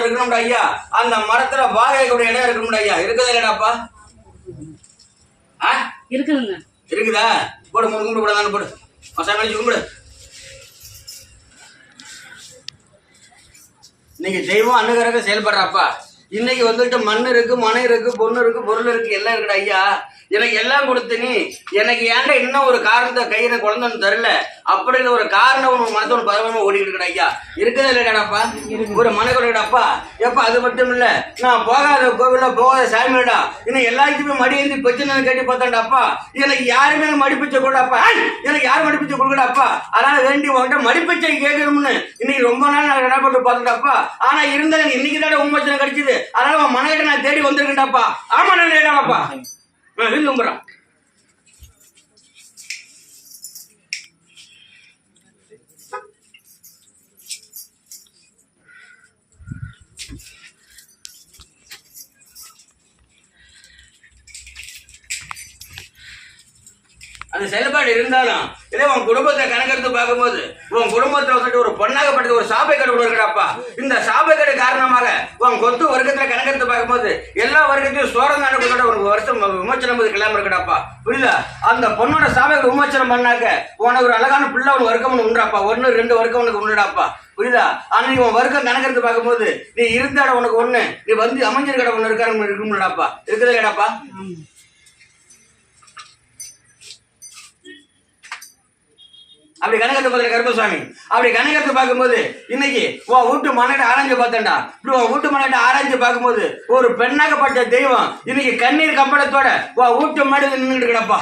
இருக்கணும்டா ஐயா. அந்த மரத்துல வாகை கூட இடம் இருக்கணும்டா ஐயா. இருக்குதா இல்லடாப்பா? இருக்குதுங்க. இருக்குதா? போடு, கும்பிடு போடு, போடு, மசாலா அடிச்சு கும்பிடு. இன்னைக்கு தெய்வம் அணுகிறக்க செயல்படுறாப்பா. இன்னைக்கு வந்துட்டு மண் இருக்கு, மனை இருக்கு, பொண்ணு இருக்கு, பொருள் இருக்கு, எல்லாம் இருக்குடா ஐயா. எனக்கு எல்லாம் கொடுத்து நீ எனக்கு ஏன்டா இன்னும் ஒரு காரணத்தை கையில குழந்தைன்னு தரல அப்படின்னு ஒரு காரணம் உன் மனத்தோட பதவியமா ஓடிட்டு இருக்கடா ஐயா. இருக்குதா இல்லடாப்பா? ஒரு மனை கொடுக்கடாப்பா. எப்ப அது மட்டும் இல்ல, நான் போகாத கோவில போகாத சாமிடா, இன்னும் எல்லாத்துக்குமே மடி ஏந்தி பிரச்சனை கேட்டு பார்த்தாண்டாப்பா. எனக்கு யாருமே மடிப்பிச்சை கூடாப்பா. எனக்கு யாரும் மடிப்பிச்சை கொடுக்கடாப்பா. அதனால வேண்டி உங்ககிட்ட மடிப்பிச்சை கேட்கணும்னு இன்னைக்கு ரொம்ப நாள் நான் இடப்பட்டு பார்த்துட்டாப்பா. ஆனா இருந்தாலும் இன்னைக்கு தானே உண்மைச்சனை கிடைச்சது. அதனால உன் மனைகிட்ட நான் தேடி வந்திருக்கேன்டாப்பா. ஆமா நான் ஏடாப்பா கும்பிட்றான். அந்த செயல்பாடு இருந்தாலும் இதே உன் குடும்பத்தை கணக்கெடுத்து பார்க்கும்போது உன் குடும்பத்தை வந்துட்டு ஒரு பொண்ணாகப்பட்டது ஒரு சாப்பை கடை இருக்கிறாப்பா. இந்த சாப்பை கடை காரணமாக உன் கொத்து வர்க்கத்துல கணக்கெடுத்து பார்க்கும்போது எல்லா வர்க்கத்தையும் சோழந்தாண்டு ஒரு வருஷம் விமோச்சனம் கிளம்ப இருக்கடாப்பா. புரியுதா? அந்த பொண்ணோட சாப்பை விமோச்சனம் பண்ணாக்க உனக்கு ஒரு அழகான பிள்ளை ஒரு வர்க்கம் ஒன்று உண்டாப்பா. 1-2 வர்க்கம் உனக்கு உண்டுடாப்பா. புரியுதா? ஆனா நீ உன் வர்க்கம் கணக்கெடுத்து பார்க்கும்போது நீ இருந்த இடம் உனக்கு ஒண்ணு, நீ வந்து அமைஞ்சர் கடை ஒண்ணு இருக்கும்டாப்பா. இருக்குதா கேடாப்பா? அப்படி கணக்கெடுத்து பார்த்த கருப்பசாமி அப்படி கணக்கெடுத்து பார்க்கும்போது இன்னைக்கு உன் வீட்டு மனையிட்ட ஆராய்ச்சி பார்த்தேன்டா. இப்படி உன் வீட்டு மனையிட்ட ஆராய்ச்சி பார்க்கும்போது ஒரு பெண்ணாகப்பட்ட தெய்வம் இன்னைக்கு கண்ணீர் கம்பளத்தோட உன் வீட்டு மாடி நின்றுட்டு கிடப்பா.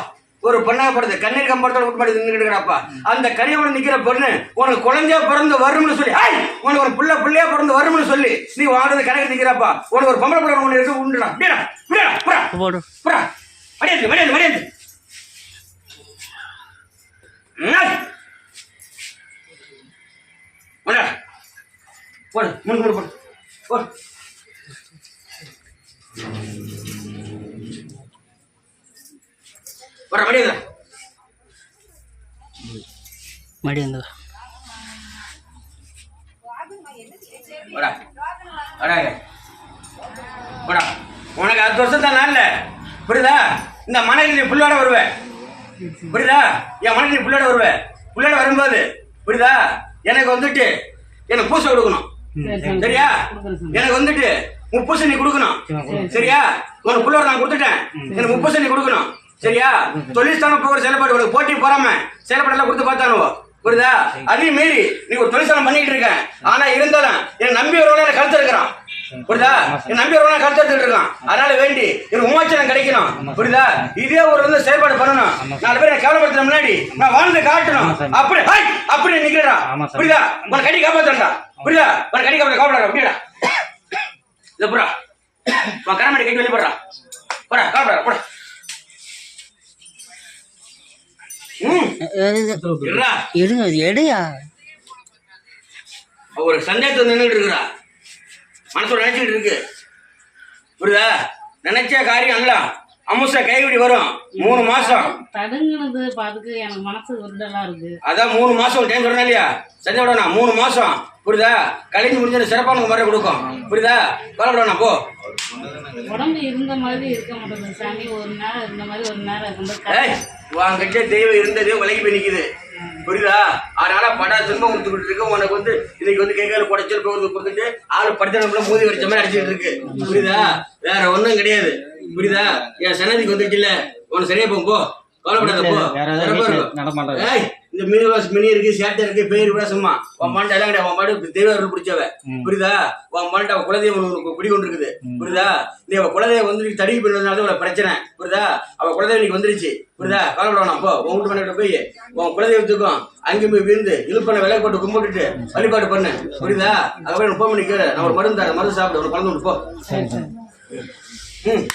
ஒரு பெண்ணாகப்படுது கண்ணீர் கம்பளத்தோட வீட்டு மாடி நின்றுட்டு கிடப்பா. அந்த கனியோட நிக்கிற பொண்ணு உனக்கு குழந்தையா பிறந்து வரும்னு சொல்லி, உனக்கு ஒரு பிள்ளையா பிறந்து வரும்னு சொல்லி நீ வாங்குறது கணக்கு நிக்கிறப்பா. உனக்கு ஒரு பொம்பளை பிள்ளை ஒன்று இருக்கு உண்டுடா. மடியாது மடியாது மடியாது போடு, முன்னுக்கு போடு, போடு. வர மடியதா மடியந்தா வடா வடாங்க வடா. உனக்கு 10 வருஷம் தான் நாள்ல. புரியுதா? இந்த மனைவி நீ புள்ளோட வருவேன். புரியுதா? என் மனைவி புள்ளோட வருவேன். புள்ளோட வரும்போது புரியுதா, எனக்கு வந்துட்டு எனக்கு பூசை கொடுக்கணும். சரியா? எனக்கு வந்துட்டு 30 நீ கொடுக்கணும். சரியா? உனக்கு புள்ளோட நான் கொடுத்துட்டேன். எனக்கு 30 நீ கொடுக்கணும். சரியா? தொழிற்சாலை போகிற செயல்பாடு போட்டி போறாம செயல்பாடெல்லாம் கொடுத்து பார்த்தானுவோ. புரியுதா? அதையும் மீறி நீ ஒரு தொழிற்சாலை பண்ணிட்டு இருக்க. ஆனா இருந்தாலும் என் நம்பி ஒரு கருத்து இருக்கிறான். புரியுதா? என் நம்பி ஒரு கருத்து எடுத்துட்டு இருக்கான். அதனால வேண்டி எனக்கு உமாச்சனம் கிடைக்கணும். புரியுதா? இதே ஒரு செயல்பாடு பண்ணணும். 4 பேரை கேவலப்படுத்த முன்னாடி நான் வாழ்ந்து காட்டணும். அப்படி அப்படி நிக்கிறா. புரியுதா? உன கடி காப்பாத்தா. புரியுதா? உன கடி காப்பாட அப்படியா? இத புறா உன் கரமடி கட்டி வெளியே போடுறா. போடா காப்பாட போட. ஒரு சந்தேகத்தை நின்றுட்டு இருக்கிறா. மனசோட நினைச்சுட்டு இருக்கு. புரியுதா? நினைச்ச காரியம் அல்ல அமுச கைவிடி வரும். 3 மாசம் தடுங்குனது பாத்துக்கு எனக்கு மனசு உருடலா இருக்கு. அதான் 3 மாசம் டைம் சொல்றேன் இல்லையா? சந்தேகப்படா 3 மாசம். புரியுதா? கழிஞ்சு முடிஞ்ச சிறப்பான முறை கொடுக்கும். புரியுதா? கவலைப்படா போ. உடம்பு இருந்த மாதிரி இருக்க மாட்டேங்குது சாமி. ஒரு நேரம் இருந்த மாதிரி ஒரு நேரம் இருந்த உங்ககிட்ட தெய்வம் இருந்ததே விலகி போய் நிக்குது. புரியுதா? அதனால படா துன்பம் கொடுத்துக்கிட்டு இருக்கு. உனக்கு வந்து இன்னைக்கு வந்து கைகால குடைச்சல் கொடுத்துட்டு ஆளு படுத்த மூதி வரைச்ச மாதிரி அடிச்சுட்டு இருக்கு. புரியுதா? வேற ஒண்ணும் கிடையாது. புரியுதா? என் சன்னதிக்கு வந்துட்டு இல்ல உனக்கு சரியா போ. கவலைப்படாத போ. இந்த மினி இருக்கு, சேட்டை இருக்கு, பேர் விட சும்மா உன் மண்டை எல்லாம் கிடையாது. உன் மாடு தெய்வம் பிடிச்சவ. புரியுதா? உன் மண்டை அவன் குலதெய்வம் குடி கொண்டு இருக்குது. புரியுதா? நீ அவ குலதெய்வம் வந்து தடுக்கி போயிருந்தனால அவளை பிரச்சனை. புரியுதா? அவ குலதெய்வம் இன்னைக்கு வந்துருச்சு. புரியுதா? கவலைப்படணும் போ. உன் வீட்டு மண்ணிட்ட போய் உன் குலதெய்வத்துக்கும் அங்கே போய் விழுந்து இழுப்பண்ண விலை போட்டு கும்பிட்டுட்டு வழிபாடு பண்ணு. புரியுதா? அதுக்கப்புறம் 30 மணிக்கு நான் ஒரு மருந்து தரேன். மருந்து சாப்பிடு. ஒரு குழந்தை விட்டு போ.